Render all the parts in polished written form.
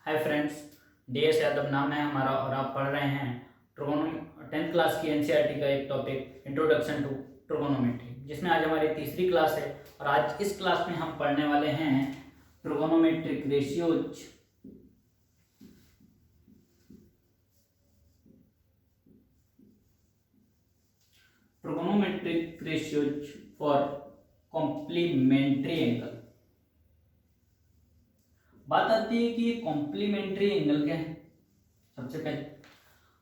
Hi friends, DS Yadav नाम है हमारा और आप पढ़ रहे हैं ट्रिगोनोमेट्री 10th क्लास की एनसीईआरटी का एक टॉपिक इंट्रोडक्शन टू ट्रिगोनोमेट्री, जिसमें आज हमारी तीसरी क्लास है। और आज इस क्लास में हम पढ़ने वाले हैं trigonometric ratios for complementary angle. बात आती है कि कॉम्प्लीमेंट्री एंगल क्या है। सबसे पहले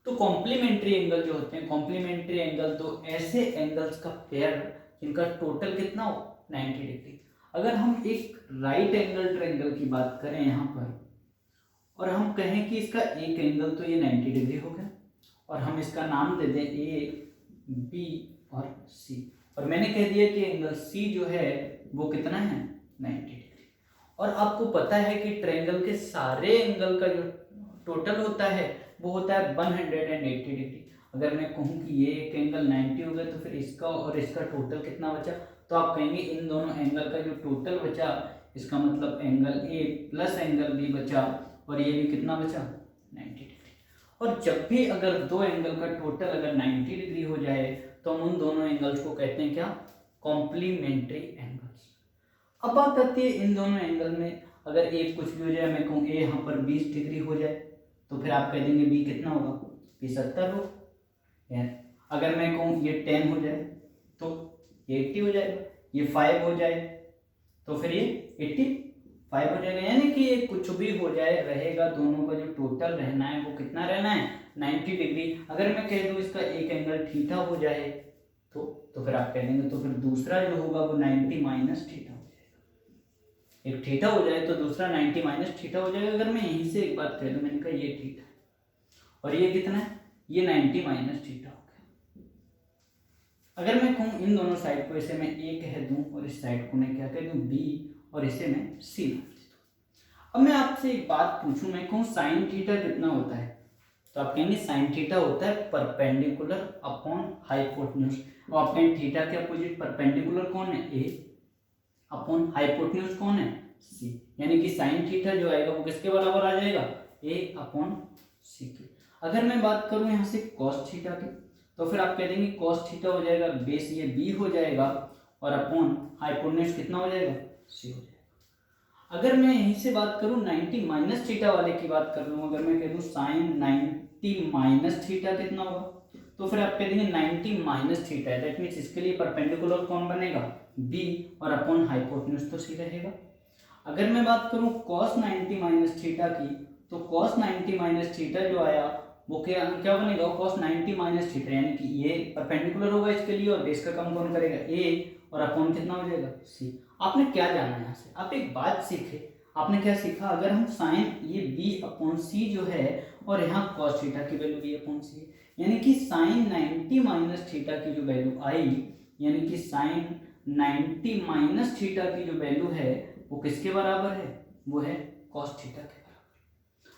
तो कॉम्प्लीमेंट्री एंगल जो होते हैं, कॉम्प्लीमेंट्री एंगल तो ऐसे एंगल्स का पेयर जिनका टोटल कितना हो 90 डिग्री। अगर हम एक राइट एंगल ट्रायंगल की बात करें यहाँ पर और हम कहें कि इसका एक एंगल तो ये 90 डिग्री हो गया और हम इसका नाम दे दें ए, बी और सी, और मैंने कह दिया कि एंगल सी जो है वो कितना है 90 डिग्री। और आपको पता है कि ट्रायंगल के सारे एंगल का जो टोटल होता है वो होता है 180 डिग्री। अगर मैं कहूँ कि ये एक एंगल 90 हो गया तो फिर इसका और इसका टोटल कितना बचा, तो आप कहेंगे इन दोनों एंगल का जो टोटल बचा, इसका मतलब angle A plus angle B बचा और ये भी कितना बचा 90 डिग्री। और जब भी अगर दो एंगल का टोटल अगर 90 डिग्री हो जाए तो हम उन दोनों एंगल्स को कहते हैं क्या, कॉम्प्लीमेंट्री एंगल्स। अब बात आती है इन दोनों एंगल में अगर ए कुछ भी हो जाए, मैं कहूँ ए यहाँ पर 20 डिग्री हो जाए तो फिर आप कह देंगे बी कितना होगा, बी 70 हो। अगर मैं कहूँ ये 10 हो जाए तो ये 80 हो जाएगा, ये 5 हो जाए तो फिर ये 85 हो जाएगा। यानी कि ये कुछ भी हो जाए रहेगा, दोनों का जो टोटल रहना है वो कितना रहना है 90 डिग्री। अगर मैं कह दूँ इसका एक एंगल थीटा हो जाए तो फिर आप कह देंगे तो फिर दूसरा जो होगा वो 90 माइनस थीटा हो जाएगा। एक थीटा हो जाए तो दूसरा 90 माइनस थीटा हो जाएगा। अगर मैं यहीं से एक बात कह दूँ, मैंने कहा ये थीटा और ये कितना है, ये 90 माइनस थीटा हो गया। अगर मैं कहूँ इन दोनों साइड को इसे मैं ए कह दूँ और इस साइड को मैं क्या कह दूँ बी और इसे मैं सी मान दूँ। अब मैं आपसे एक बात पूछूं, मैं कहूँ साइन थीटा कितना होता है, तो आप कहेंगे साइन थीटा होता है परपेंडिकुलर अपॉन हाइपोटेन्यूज। और आप कहेंगे थीटा के अपोजिट परपेंडिकुलर कौन है, ए, अपॉन हाइपोटेन्यूज कौन है, सी। यानी कि साइन थीटा जो आएगा वो किसके बराबर आ जाएगा, ए अपॉन सी के। अगर मैं बात करूं यहाँ से कॉस थीटा की तो फिर आप कह देंगे कॉस थीटा हो जाएगा बेस ये बी हो जाएगा और अपॉन हाइपोटेन्यूज कितना हो जाएगा, सी हो जाएगा। अगर मैं यहीं से बात करूं 90 माइनस थीटा वाले की बात कर लूँ, अगर मैं कह दूँ साइन 90 माइनस थीटा कितना होगा, तो फिर आप कह देंगे 90 माइनस थीटा है, दैट मीन्स इसके लिए परपेंडिकुलर कौन बनेगा, बी, और अपॉन हाइपोटेन्यूज तो सी रहेगा। अगर मैं बात करूं cos 90 माइनस थीटा की तो cos 90 माइनस थीटा जो आया वो क्या क्या बनेगा, cos 90 माइनस थीटा, यानी कि ये परपेंडिकुलर होगा इसके लिए और बेस का कम कौन करेगा, ए, और अपॉन कितना हो जाएगा, सी। आपने क्या जाना यहाँ से, आप एक बात सीखे। आपने क्या सीखा, अगर हम साइन ये बी अपॉन सी जो है और यहाँ cos थीटा की वैल्यू बी अपॉन सी है, यानी कि साइन 90 माइनस थीटा की जो वैल्यू आई, यानी कि साइन 90 माइनस थीटा की जो वैल्यू है वो किसके बराबर है, वो है cos थीटा के बराबर।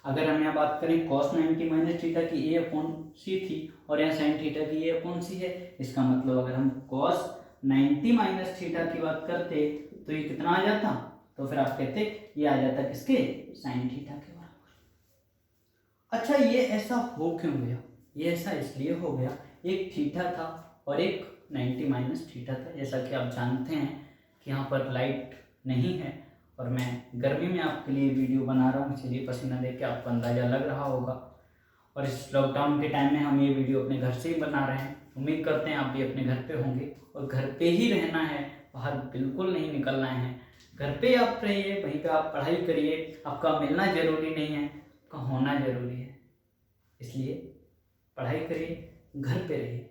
अगर हम यहाँ बात करें cos 90 माइनस थीटा की ए अपॉन सी थी और यहाँ sin थीटा की ए अपॉन सी है, इसका मतलब अगर हम cos 90 माइनस थीटा की बात करते तो ये कितना आ जाता, तो फिर आप कहते ये आ जाता किसके, sin थीटा के बराबर। अच्छा, ये ऐसा हो क्यों गया, ये ऐसा इसलिए हो गया, एक थीटा था और एक 90 माइनस थीटा था। जैसा कि आप जानते हैं कि यहाँ पर लाइट नहीं है और मैं गर्मी में आपके लिए वीडियो बना रहा हूँ, इसलिए पसीना देख के आपको अंदाज़ा लग रहा होगा। और इस लॉकडाउन के टाइम में हम ये वीडियो अपने घर से ही बना रहे हैं। उम्मीद करते हैं आप भी अपने घर पे होंगे और घर पे ही रहना है, बाहर बिल्कुल नहीं निकलना है। घर पे आप रहिए, वहीं पे आप पढ़ाई करिए। आपका मिलना ज़रूरी नहीं है, आपका होना ज़रूरी है, इसलिए पढ़ाई करिए, घर पे रहिए।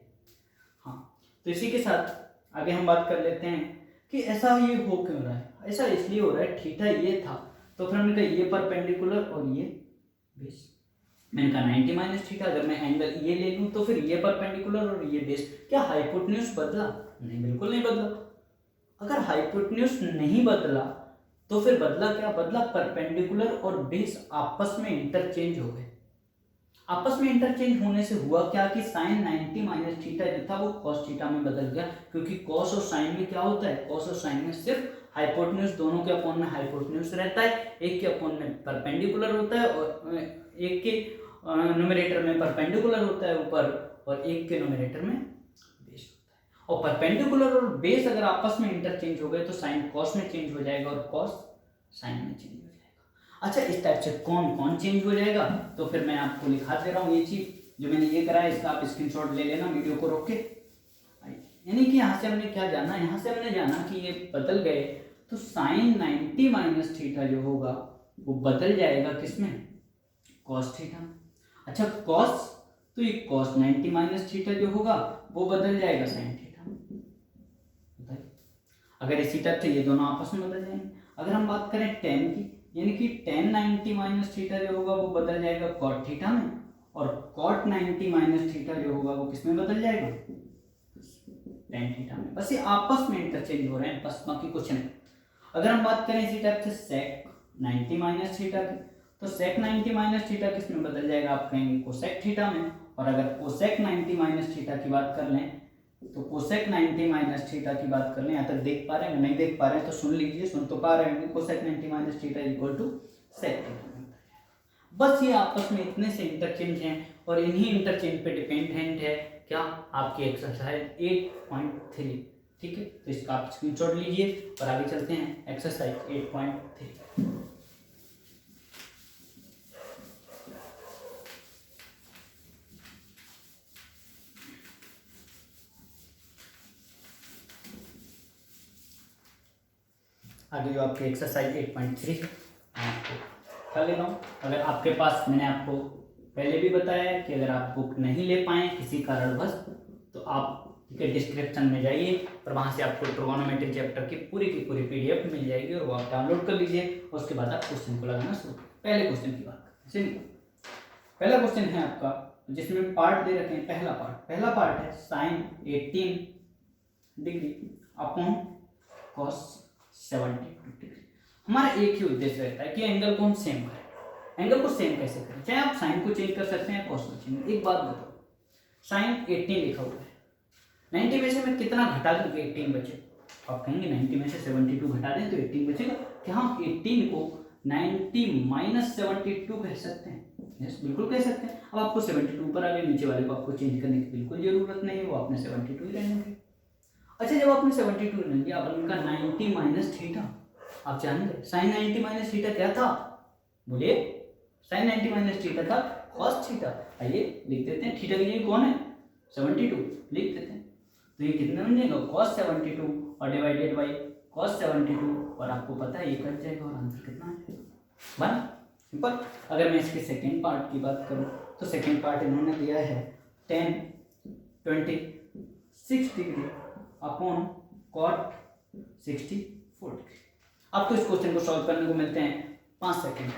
हाँ, तो इसी के साथ आगे हम बात कर लेते हैं कि ऐसा ये हो क्यों रहा है। ऐसा इसलिए हो रहा है, थीटा ये था तो फिर हमने कहा ये परपेंडिकुलर और ये बेस। मैंने कहा 90 माइनस थीटा, अगर मैं एंगल ये ले लूँ तो फिर ये परपेंडिकुलर और ये बेस। क्या हाइपोटेन्यूज बदला? नहीं, बिल्कुल नहीं बदला। अगर हाइपोटेन्यूज नहीं बदला तो फिर बदला क्या, बदला परपेंडिकुलर और बेस आपस में इंटरचेंज हो गए। आपस में इंटरचेंज होने से हुआ क्या कि साइन 90 माइनस थीटा जो था वो cos थीटा में बदल गया, क्योंकि cos और साइन में क्या होता है, cos और साइन में सिर्फ हाइपोटेन्यूज दोनों के अपोन में हाइपोटेन्यूज रहता है, एक के अपोन में परपेंडिकुलर होता है और एक के न्यूमरेटर में परपेंडिकुलर होता है ऊपर और एक के न्यूमरेटर में बेस होता है। और परपेंडिकुलर और बेस अगर आपस में इंटरचेंज हो गए तो साइन कॉस में चेंज हो जाएगा और कॉस साइन में चेंज हो जाएगा। अच्छा, इस टाइप से कौन कौन चेंज हो जाएगा तो फिर मैं आपको लिखा दे रहा हूँ ये चीज जो मैंने ये करा है, इसका आप स्क्रीनशॉट ले लेना वीडियो को रोक के। यानी कि यहाँ से हमने क्या जाना, यहाँ से हमने जाना कि ये बदल गए तो साइन 90 माइनस थीटा जो होगा वो बदल जाएगा किसमें, कॉस थीटा। अच्छा कॉस, तो ये कॉस 90 माइनस थीटा जो होगा वो बदल जाएगा साइन थीटा। अगर इसी टाइप से ये दोनों आपस में बदल जाएंगे। अगर हम बात करें टेन की, यानी कि टेन 90 माइनस थीटा जो होगा वो बदल जाएगा कॉट थीटा में और कॉट 90 माइनस थीटा जो होगा वो किसमें बदल जाएगा, टेन थीटा में। बस ये आपस में इंटरचेंज हो रहे हैं, बस बाकी कुछ नहीं। अगर हम बात करें इसी टाइप से सेक 90 माइनस थीटा की, तो सेक 90 माइनस थीटा किस में बदल जाएगा, आप कहेंगे कोसेक थीटा में। और अगर कोसेक 90 माइनस थीटा की बात कर लें तो कोसेक 90 माइनस थीटा की बात कर लें, यहाँ तक देख पा रहे हैं, नहीं देख पा रहे हैं तो सुन लीजिए, सुन तो पा रहे हैं, cosec 90 minus theta equal to sec theta. बस ये आपस में इतने से इंटरचेंज हैं और इन्हीं इंटरचेंज पे डिपेंडेंट है क्या, आपकी एक्सरसाइज 8.3। ठीक है, तो इसका आप स्क्रीनशॉट लीजिए और आगे चलते हैं एक्सरसाइज 8.3। आगे जो आपकी एक्सरसाइज 8.3 कर ले रहा हूँ। अगर आपके पास, मैंने आपको पहले भी बताया है कि अगर आप बुक नहीं ले पाए किसी कारणवश तो आप के डिस्क्रिप्शन में जाइए और वहाँ से आपको ट्रिगोनोमेट्री चैप्टर की पूरी PDF मिल जाएगी और वो आप डाउनलोड कर लीजिए और उसके बाद आप क्वेश्चन को लगाना शुरू करें। पहले क्वेश्चन की बात करते हैं। पहला क्वेश्चन है आपका जिसमें पार्ट दे रखे हैं। पहला पार्ट है sine 18 degree upon cos 72 degree. हमारा एक ही उद्देश्य रहता है कि एंगल को हम सेम करें। एंगल को सेम कैसे करें, चाहे आप साइन को चेंज कर सकते हैं, कॉस को चेंज। एक बात बताओ, साइन 18 लिखा हुआ है, 90 में से मैं कितना घटा दूं कि 18 बचे। आप कहेंगे 90 में से 72 घटा दें तो 18 बचेगा। क्या हम 18 को 90 माइनस 72 कह सकते हैं? यस, बिल्कुल कह सकते हैं। अब आपको 72 ऊपर आ गए, नीचे वाले को आपको चेंज करने की बिल्कुल जरूरत नहीं है, वो आपने 72 ही रहने देंगे। अच्छा, जब आपने 72 रहने दिया, अब उनका 90 माइनस थीटा आप जानते, साइन 90 माइनस थीटा क्या था, बोलिए। साइन 90 माइनस थीटा था कॉस थीटा। आइए लिख देते हैं, थीटा की जगह कौन है, 72 लिख देते हैं। तो ये कितना बन जाएगा, cos 72 और डिवाइडेड बाई cos 72 और आपको पता है ये कट जाएगा और आंसर कितना आ जाएगा, 1। सिंपल। अगर मैं इसके सेकंड पार्ट की बात करूं तो सेकंड पार्ट इन्होंने दिया है tan 26 degree upon cot 64 degree. आपको इस क्वेश्चन को सॉल्व करने को मिलते हैं 5 सेकंड।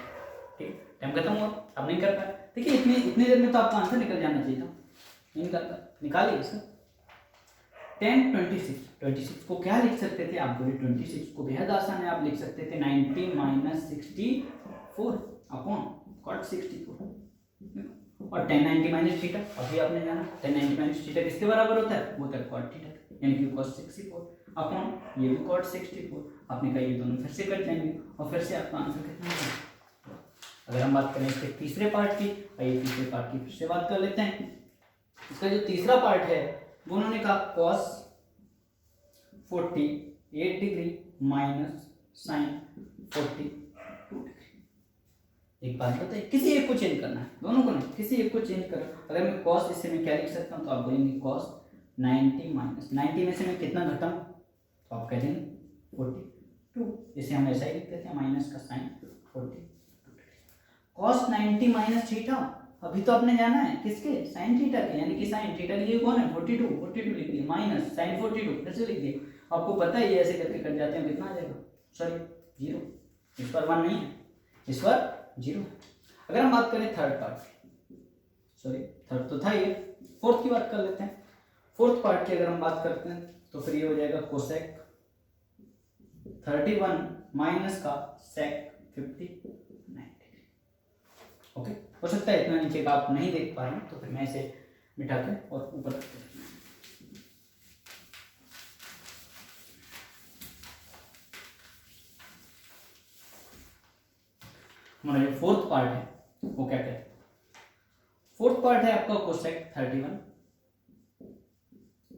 ठीक, टाइम खत्म हुआ, अब नहीं कर पाए। देखिए इतनी देर में तो आपका आंसर निकल जाना चाहिए था, नहीं निकल पाया, निकालिए सर। tan 26 को क्या लिख सकते थे आप, बोले 26 को बेहद आसान है, आप लिख सकते थे 90 माइनस 64 अपॉन cot 64 और tan 90 माइनस थीटा। अभी आपने जाना tan 90 माइनस थीटा किसके बराबर होता है, वो होता है cot थीटा, यानी कि cos 64 अपॉन ये भी cot 64। आपने कहा ये दोनों फिर से कट जाएंगे और फिर से आपका आंसर कितना होगा। अगर हम बात करें इसके तीसरे पार्ट की, आइए तीसरे पार्ट की फिर से बात कर लेते हैं। इसका जो तीसरा पार्ट है वो उन्होंने कहा cos 48 degree minus sine 42 degree. एक बात बताइए, किसी एक को चेंज करना है, दोनों को नहीं, किसी एक को चेंज करना। अगर मैं cos, इससे मैं क्या लिख सकता हूँ, तो आप बोलेंगे cos 90 माइनस 90 में से मैं कितना घटाऊँ, तो आप कह देंगे 42। इसे हम ऐसा ही लिख देते हैं, माइनस का sine 42 degree. cos 90 minus theta, अभी तो आपने जाना है किसके, साइन थीटा के, यानी कि साइन थीटा के लिए कौन है 42 लिख दिया, माइनस साइन 42 फिर से लिख दिया। आपको पता है ये ऐसे करके कट जाते हैं, कितना आ जाएगा, सॉरी 0, इस पर 1 नहीं है, इस पर 0। अगर हम बात करें थर्ड पार्ट, सॉरी थर्ड तो था ये, फोर्थ की बात कर लेते हैं। फोर्थ पार्ट की अगर हम बात करते हैं तो फिर ये हो जाएगा कोसेक 31 माइनस का सेक 59 डिग्री। ओके, हो सकता है इतना नीचे का आप नहीं देख पा रहे हैं, तो फिर मैं इसे मिटा के और ऊपर रख देता हूं। हमारा जो फोर्थ पार्ट है वो क्या कहते हैं? फोर्थ पार्ट है आपका कोसेक 31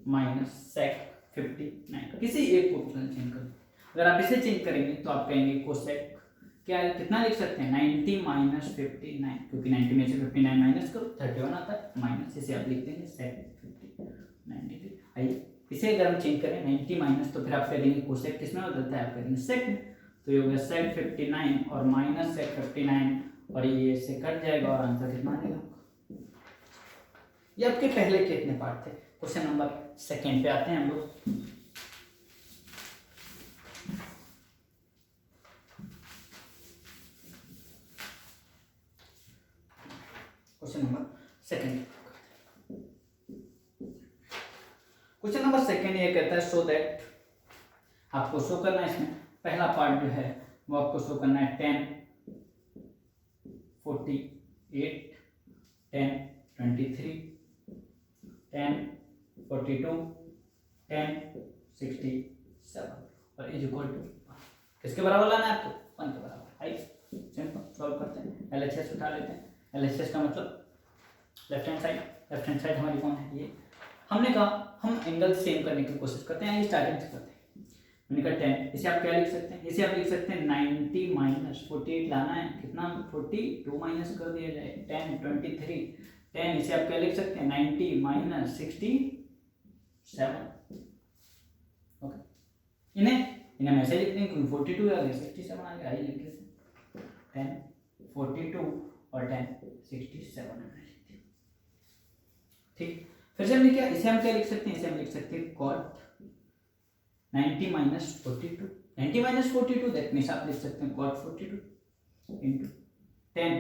माइनस सेक 59। किसी एक को चेंज करें, अगर आप इसे चेंज करेंगे तो आप कहेंगे कोसेक क्या है, कितना लिख सकते हैं 90 माइनस 59, क्योंकि 90 में से 59 माइनस करो 31 आता है, माइनस इसे आप लिख देंगे सेक 90। आइए इसे अगर हम चेंज करें 90 माइनस, तो फिर आप कह देंगे कोसेक किसमें बदलता है, आप करेंगे सेक में, तो ये हो गया सेक 59 और माइनस सेक 59 और ये इससे कट जाएगा और आंसर कितना आ जाएगा। ये आपके पहले के कितने पार्ट थे। क्वेश्चन नंबर सेकंड पे आते हैं हम लोग। Question number second, question number second ये कहता है सो दैट, आपको शो करना है इसमें पहला पार्ट जो है वो आपको शो करना है 10 48 10 23 10 42 10 67 और इज इक्वल टू किसके बराबर लाना है आपको 1 के बराबर। आइए सिंपल सॉल्व करते हैं। LHS उठा लेते हैं। LHS का मतलब लेफ्ट हैंड साइड हमारी कौन है, ये। हमने कहा हम एंगल सेम करने की कोशिश करते हैं, स्टार्टिंग से करते हैं। हमने कहा 10, इसे आप क्या लिख सकते हैं, इसे आप लिख सकते हैं 90 माइनस 48 लाना है, कितना 42 माइनस कर दिया जाए 10 23 10, इसे आप क्या लिख सकते हैं 90 माइनस 67। ओके, इन्हें मैसेज लिखते हैं क्योंकि 42 आ गया 67 आ गया, आइए लिख लेते हैं 10 42 और 10 67 ठीक। फिर से हमने क्या, इसे हम क्या लिख सकते हैं, इसे हम लिख सकते हैं cot 90 minus 42, 90 minus 42 that means आप लिख सकते हैं cot 42 इंटू 10,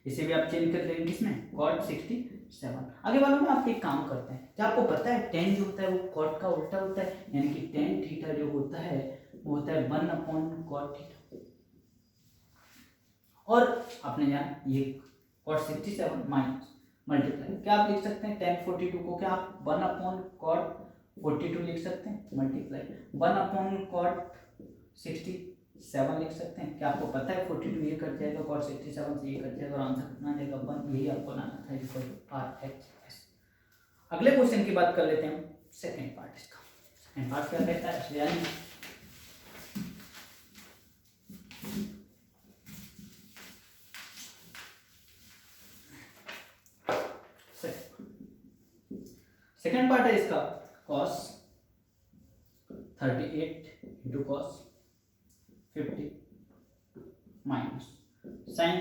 इसे भी आप चेंज कर लेंगे किसमें cot 67। आगे वालों में आप एक काम करते हैं, क्या आपको पता है 10 जो होता है वो cot का उल्टा होता है, यानी कि tan थीटा जो होता है वो होता है 1/cot थीटा, और आपने जाना ये cot 67 माइनस मल्टीप्लाई, क्या आप लिख सकते हैं tan 42 को क्या आप 1/cot 42 लिख सकते हैं, मल्टीप्लाई 1/cot 67 लिख सकते हैं। क्या आपको पता है 42 ये कट जाएगा, cot 67 से ये कट जाएगा और आंसर कितना आ जाएगा 1, यही आपको लाना था इक्वल टू RHS। अगले क्वेश्चन की बात कर लेते हैं, सेकंड पार्ट इसका। सेकंड पार्ट क्या कहता है, यानी सेकेंड पार्ट है इसका cos 38 into cos 50 minus sin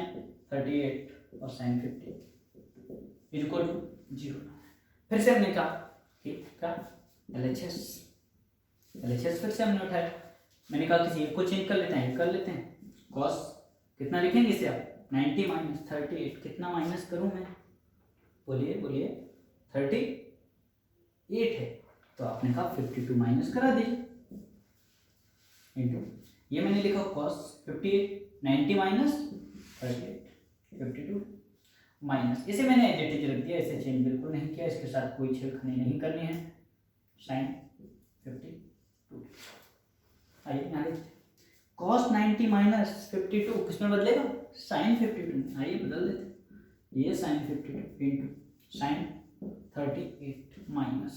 38 और sin 50 इक्वल टू 0। फिर से हमने कहा कि क्या LHS फिर से हमने उठाया, मैंने कहा किसी एक को चेंज कर लेते हैं, cos कितना लिखेंगे इसे आप 90 माइनस 38, कितना माइनस करूं मैं, बोलिए 38 है, तो आपने कहा 52 माइनस करा दीजिए इंटू ये मैंने लिखा cos 58 90 माइनस 38 52 माइनस, इसे मैंने एज इट इज रख दिया, इसे चेंज बिल्कुल नहीं किया, इसके साथ कोई छेड़खानी नहीं करनी है, sin 52। आइए यहाँ देखते हैं cos 90 माइनस 52 किसमें बदलेगा sin 52, आइए बदल देते हैं, ये sin 52 into sin 38 minus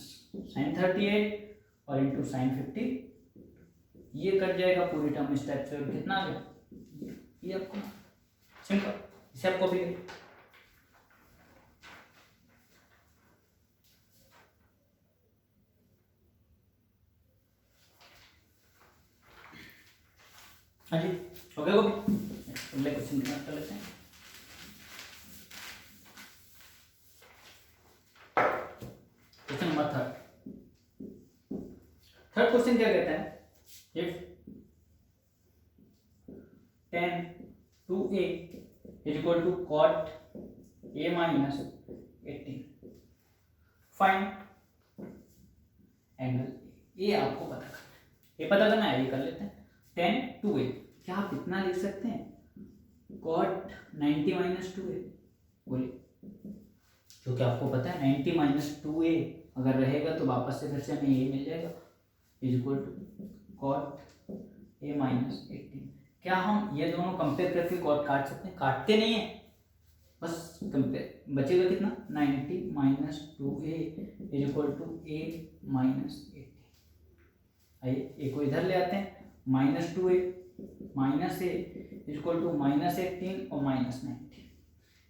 sin 38 और इंटू sin 50, ये कट जाएगा पूरी टर्म इस टाइप से, और कितना आ गया ये आपको सिंपल, इसे आप कॉपी करिए। हाँ जी हो गया कॉपी। अगले क्वेश्चन की बात कर लेते हैं। क्वेश्चन नंबर थर्ड क्वेश्चन क्या कहता है, if tan 2a is equal to cot a minus 18, find angle A, आपको पता करना है, ये पता करना है, ये कर लेते हैं। tan 2a क्या आप इतना लिख सकते हैं cot 90 माइनस 2a, बोलिए, क्योंकि आपको पता है 90 माइनस 2a अगर रहेगा तो वापस से फिर से हमें ये मिल जाएगा is equal to cot a minus 18। क्या हम ये दोनों कंपेयर करके कॉट काट सकते हैं? काटते नहीं है, बस कंपेयर। बचेगा कितना? 90 minus 2a is equal to a minus 80। आइए ए को इधर ले आते हैं, minus 2a minus a is equal to minus 18 और माइनस 90।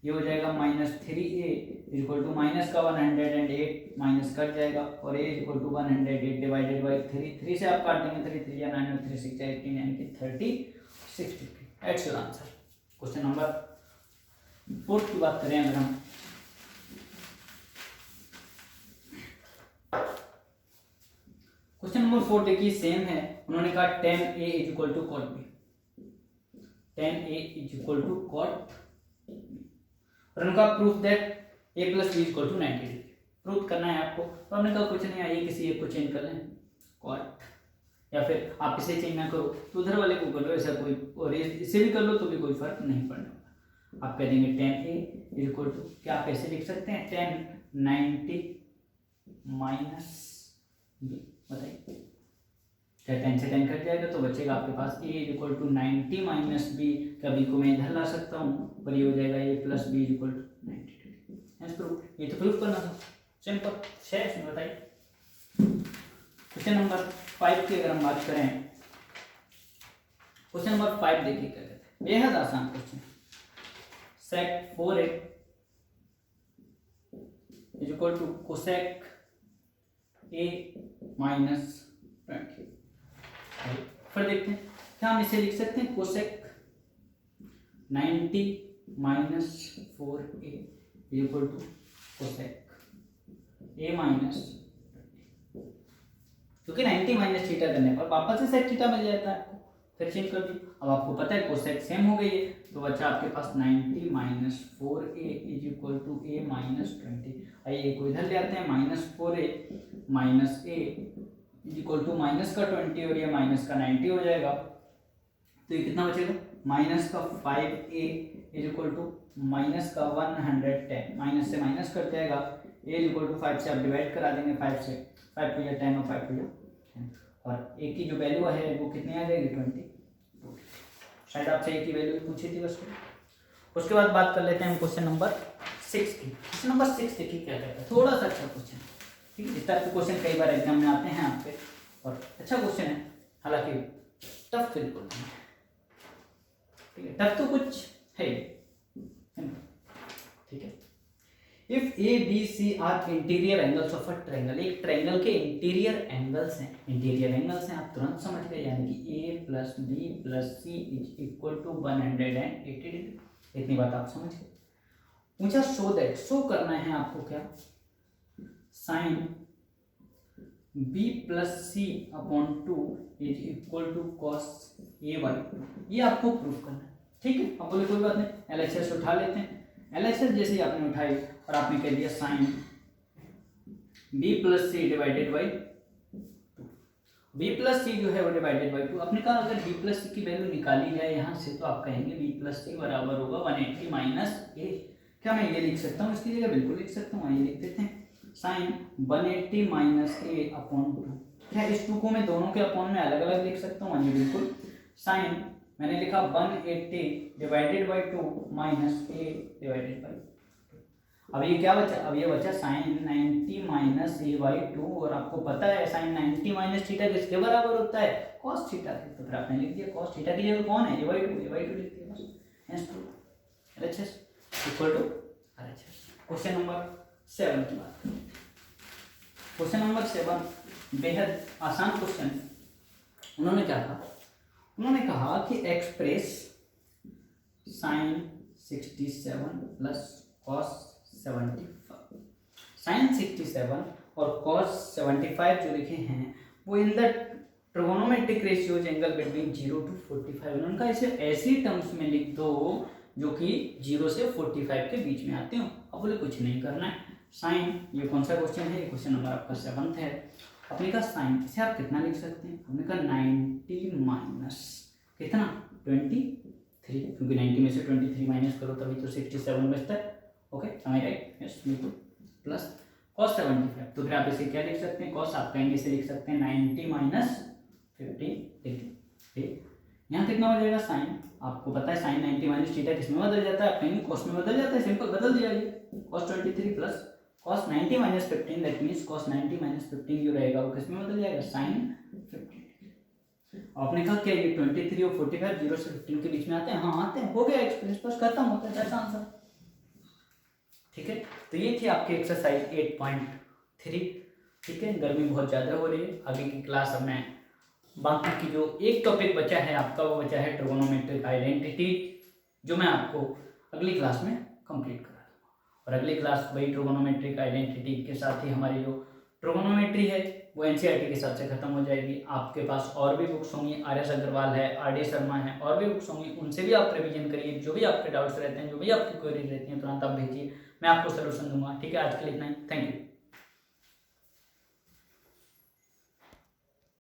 ये हो जाएगा minus 3a is equal to minus का 108 माइनस कट जाएगा और a is equal to 108 divided by 3 से आप काट देंगे 3 3 या 9 और 3 6 18 यानी कि 30 63। एट्स योर आंसर। क्वेश्चन नंबर 4 की बात करें अगर हम, क्वेश्चन नंबर 4 देखिए सेम है। उन्होंने कहा tan a is equal to cot b, tan a is equal to cot b, और उनका proof that a plus b is equal to 90 degree proof करना है आपको। तो हमने कहा कुछ नहीं, आइए किसी एक को चेंज कर लें cot, या फिर आप इसे चेंज ना करो तो उधर वाले को कर लो, ऐसा कोई, और इसे भी कर लो तो भी कोई फर्क नहीं पड़ने वाला। आप कह देंगे tan a is equal to, क्या आप ऐसे लिख सकते हैं tan 90 माइनस b, बताइए क्या 10 से 10 कट जाएगा तो बचेगा आपके पास a is equal to 90 minus b, का b को मैं इधर ला सकता हूँ और ये हो जाएगा a plus b is equal to 90 degree. ये तो प्रूफ करना था, सिंपल। 6 बताइए। क्वेश्चन नंबर 5 की अगर हम बात करें, क्वेश्चन नंबर 5 देखिए क्या कहते हैं, बेहद आसान question. sec 4a is equal to cosec a minus 20। फिर देखते हैं क्या हम इसे लिख सकते हैं, cosec 90 minus 4a is equal to cosec a minus, क्योंकि 90 माइनस थीटा करने पर वापस से सेक थीटा मिल जाता है आपको, फिर चेंज कर दी। अब आपको पता है कोसेक सेम हो गई है तो बच्चा आपके पास 90 minus 4a is equal to a minus 20। आइए को इधर ले आते हैं, minus 4a minus a is equal to minus का 20 और ये माइनस का 90 हो जाएगा। तो ये कितना बचेगा, माइनस का 5a is equal to minus का 110, माइनस से माइनस कट जाएगा, a इज इक्वल टू 5 से आप डिवाइड करा देंगे, 5 से 5 को 10 और 5 को 10, और a की जो वैल्यू है वो कितनी आ जाएगी 20। शायद आपसे a की वैल्यू पूछी थी बस। उसके बाद बात कर लेते हैं हम क्वेश्चन नंबर 6 की। क्वेश्चन नंबर 6 देखिए क्या कहता है, थोड़ा सा अच्छा क्वेश्चन, ठीक है। इस टाइप के क्वेश्चन कई बार एग्जाम में आते हैं आपके, और अच्छा क्वेश्चन है, हालांकि टफ बिल्कुल नहीं है, ठीक है। टफ तो कुछ है, ठीक है। If A B C are interior angles of a triangle, एक ट्रायंगल के इंटीरियर एंगल्स हैं, इंटीरियर एंगल्स हैं, आप तुरंत समझ गए, यानी कि A plus B plus C is equal to 180 degree. इतनी बात आप समझ गए। मुझे शो दैट, शो करना है आपको क्या, sine b plus C upon 2 is equal to cos A by 2, ये आपको प्रूफ करना है, ठीक है। अब बोले कोई बात नहीं, एलएचएस उठा लेते हैं। एलएचएस जैसे ही आपने उठाई और आपने कह दिया sine b plus C divided by 2, b plus C जो है वो डिवाइडेड बाई 2। आपने कहा अगर b प्लस सी की वैल्यू निकाली जाए यहाँ से तो आप कहेंगे b प्लस सी बराबर होगा 180 माइनस a। क्या मैं ये लिख सकता हूँ इसकी जगह? बिल्कुल लिख सकता हूँ, ये लिख देते हैं, साइन 180 माइनस a अपॉन 2। क्या इस 2 को मैं दोनों के अपॉन में अलग अलग लिख सकता हूँ? बिल्कुल। साइन मैंने लिखा 180 divided by 2 minus a divided by 2। अब ये क्या बचा? अब ये बचा साइन 90 माइनस a बाई 2, और आपको पता है साइन 90 माइनस थीटा किसके बराबर होता है? कॉस थीटा के। तो फिर आपने लिख दिया कॉस थीटा की जगह कौन है? a बाई 2 लिख दिया बस, hence to LHS equal to RHS. Question number 7 की बात करें। क्वेश्चन नंबर 7 बेहद आसान क्वेश्चन। उन्होंने क्या कहा? उन्होंने कहा कि express sine 67 plus cos 75। Sine 67 और कॉस 75 जो लिखे हैं वो in the trigonometric ratios angle between 0 to 45। उन्होंने कहा इसे ऐसी टर्म्स में लिख दो जो कि 0 से 45 के बीच में आते हो। अब बोले कुछ नहीं करना है, साइन, ये कौन सा क्वेश्चन है? ये क्वेश्चन नंबर आपका 7 है। अपने का साइन इसे आप कितना लिख सकते हैं? हमने कहा 90 माइनस कितना 23, क्योंकि 90 में से 23 माइनस करो तभी तो 67 बचता है। ओके, समझ राइट? यस बिल्कुल। प्लस कॉस 75, तो फिर आप इसे क्या लिख सकते हैं? कॉस आप कहेंगे इसे लिख सकते हैं 90 माइनस 15 डिग्री। यहाँ कितना हो जाएगा साइन, आपको पता है साइन 90 माइनस थीटा किसमें बदल जाता है, अपने कॉस में बदल जाता है, सिंपल बदल दिया ये cos 23 plus cos 90 minus 15, that means cos 90 minus 15 जो रहेगा वो किसमें बदल जाएगा, साइन 15। आपने कहा क्या ये 23 और 45 0 से 15 के बीच में आते हैं, हाँ आते हैं, हो गया एक्सप्रेस बस खत्म होता है, ऐसा आंसर। ठीक है, तो ये थी आपकी एक्सरसाइज 8.3। ठीक है, गर्मी बहुत ज़्यादा हो रही है, आगे की क्लास अब मैं बाकी की जो एक टॉपिक बचा है आपका वो बचा है ट्रिगोनोमेट्रिक आइडेंटिटी, जो मैं आपको अगली क्लास में कंप्लीट करा दूंगा। और अगली क्लास वही ट्रिगोनोमेट्रिक आइडेंटिटी के साथ ही हमारी जो ट्रिगोनोमेट्री है वो एनसीईआरटी के हिसाब से खत्म हो जाएगी। आपके पास और भी बुक्स होंगी, आर.एस. अग्रवाल है, आर.डी. शर्मा है, और भी बुक्स होंगी, उनसे भी आप रिवीजन करिए। जो भी आपके डाउट्स रहते हैं, जो भी आपकी क्वेरीज रहती हैं, तुरंत आप भेजिए, मैं आपको सोल्यूशन दूंगा। ठीक है, आज के लिए इतना ही, थैंक यू।